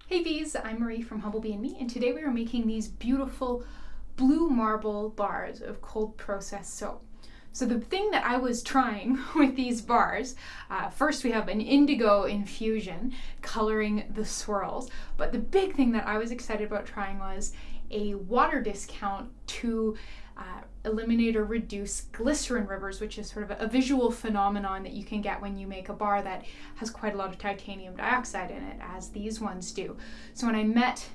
Hey Bees, I'm Marie from Humblebee and Me, and today we are making these beautiful blue marble bars of cold processed soap. So the thing that I was trying with these bars, first we have an indigo infusion coloring the swirls, but the big thing that I was excited about trying was a water discount to eliminate or reduce glycerin rivers, which is sort of a visual phenomenon that you can get when you make a bar that has quite a lot of titanium dioxide in it, as these ones do. So when I met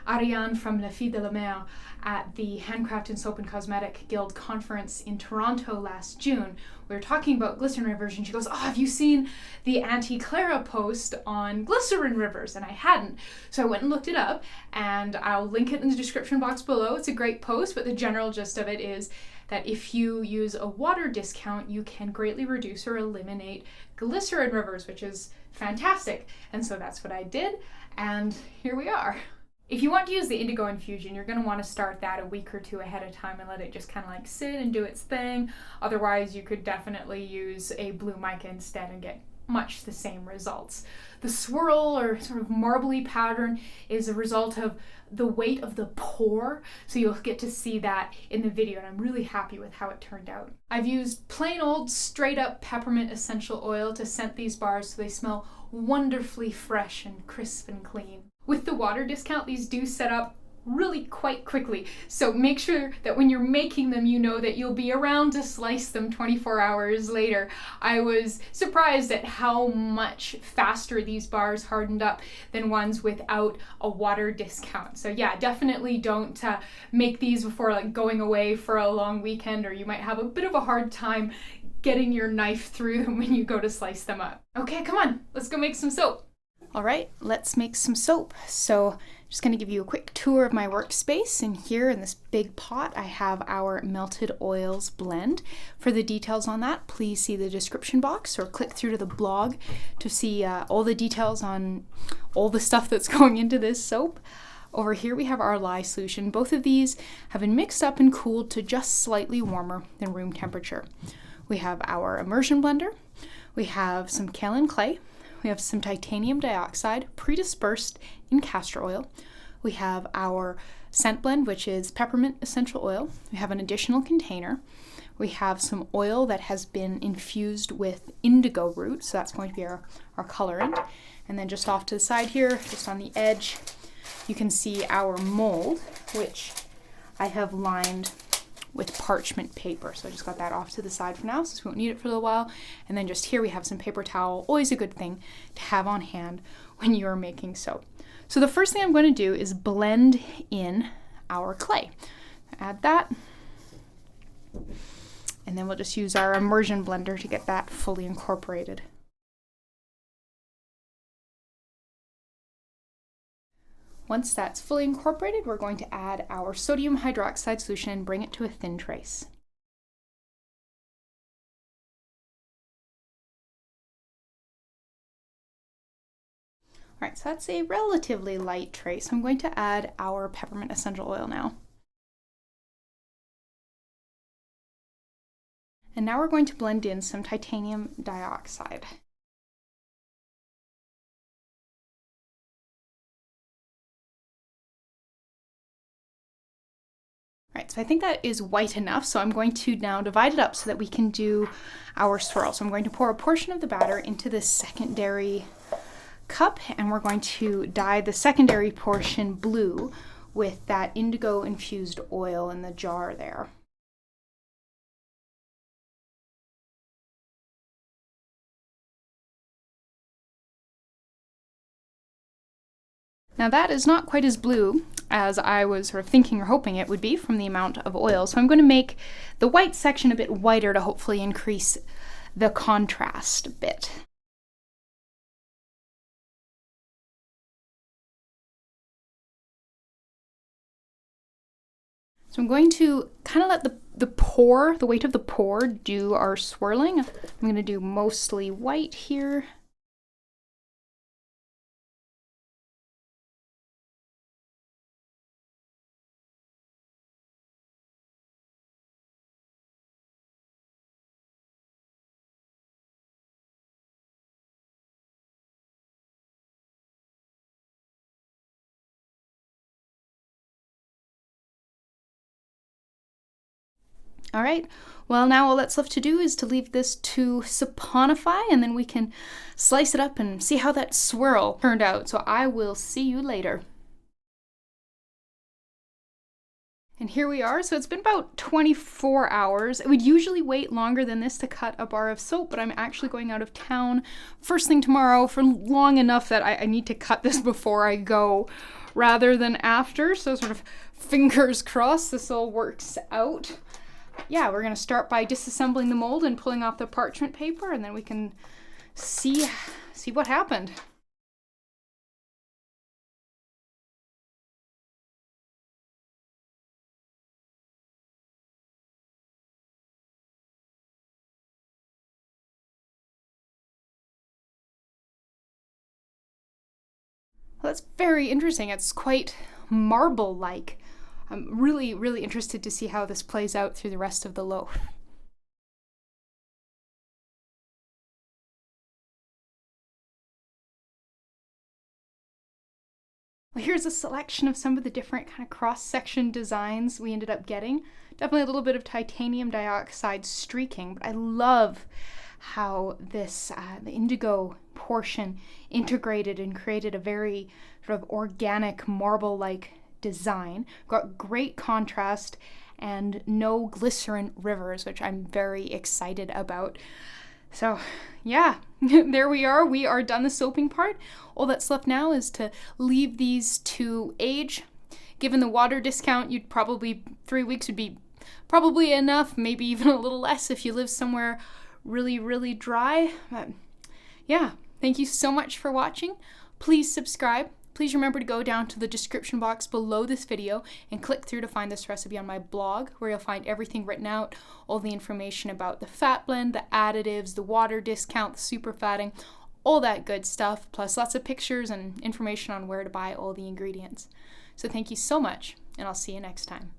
Ariane from La Fille de la Mer at the Handcraft and Soap and Cosmetic Guild conference in Toronto last June, we were talking about glycerin rivers, and she goes, "Oh, have you seen the Auntie Clara post on glycerin rivers?" And I hadn't. So I went and looked it up, and I'll link it in the description box below. It's a great post, but the general gist of it is that if you use a water discount, you can greatly reduce or eliminate glycerin rivers, which is fantastic. And so that's what I did, and here we are. If you want to use the indigo infusion, you're going to want to start that a week or two ahead of time and let it just kind of like sit and do its thing. Otherwise, you could definitely use a blue mica instead and get much the same results. The swirl or sort of marbly pattern is a result of the weight of the pour, so you'll get to see that in the video, and I'm really happy with how it turned out. I've used plain old straight up peppermint essential oil to scent these bars so they smell wonderfully fresh and crisp and clean. With the water discount, these do set up really quite quickly, so make sure that when you're making them, you know that you'll be around to slice them 24 hours later. I was surprised at how much faster these bars hardened up than ones without a water discount. So yeah, definitely don't make these before like going away for a long weekend, or you might have a bit of a hard time getting your knife through them when you go to slice them up. Okay, come on, let's go make some soap. All right, let's make some soap. So I'm just going to give you a quick tour of my workspace. And here in this big pot, I have our melted oils blend. For the details on that, please see the description box or click through to the blog to see all the details on all the stuff that's going into this soap. Over here we have our lye solution. Both of these have been mixed up and cooled to just slightly warmer than room temperature. We have our immersion blender. We have some kaolin clay. We have some titanium dioxide pre-dispersed in castor oil. We have our scent blend, which is peppermint essential oil. We have an additional container. We have some oil that has been infused with indigo root, so that's going to be our colorant. And then just off to the side here, just on the edge, you can see our mold, which I have lined with parchment paper. So I just got that off to the side for now, since we won't need it for a little while. And then just here we have some paper towel, always a good thing to have on hand when you are making soap. So the first thing I'm going to do is blend in our clay. Add that. And then we'll just use our immersion blender to get that fully incorporated. Once that's fully incorporated, we're going to add our sodium hydroxide solution and bring it to a thin trace. All right, so that's a relatively light trace. I'm going to add our peppermint essential oil now. And now we're going to blend in some titanium dioxide. Right, so I think that is white enough, so I'm going to now divide it up so that we can do our swirl. So I'm going to pour a portion of the batter into this secondary cup, and we're going to dye the secondary portion blue with that indigo infused oil in the jar there. Now that is not quite as blue as I was sort of thinking or hoping it would be from the amount of oil. So I'm going to make the white section a bit whiter to hopefully increase the contrast a bit. So I'm going to kind of let the weight of the pour do our swirling. I'm going to do mostly white here. All right, well, now all that's left to do is to leave this to saponify, and then we can slice it up and see how that swirl turned out. So I will see you later. And here we are. So it's been about 24 hours. I would usually wait longer than this to cut a bar of soap, but I'm actually going out of town first thing tomorrow for long enough that I need to cut this before I go rather than after. So sort of fingers crossed this all works out. Yeah, we're going to start by disassembling the mold and pulling off the parchment paper, and then we can see what happened. Well, that's very interesting. It's quite marble-like. I'm really, really interested to see how this plays out through the rest of the loaf. Well, here's a selection of some of the different kind of cross-section designs we ended up getting. Definitely a little bit of titanium dioxide streaking, but I love how this, the indigo portion integrated and created a very sort of organic marble-like design. Got great contrast and no glycerin rivers, which I'm very excited about. So yeah, there we are. We are done the soaping part. All that's left now is to leave these to age. Given the water discount, 3 weeks would be probably enough, maybe even a little less if you live somewhere really, really dry. But yeah, thank you so much for watching. Please subscribe. Please remember to go down to the description box below this video and click through to find this recipe on my blog, where you'll find everything written out, all the information about the fat blend, the additives, the water discount, the super fatting, all that good stuff, plus lots of pictures and information on where to buy all the ingredients. So thank you so much, and I'll see you next time.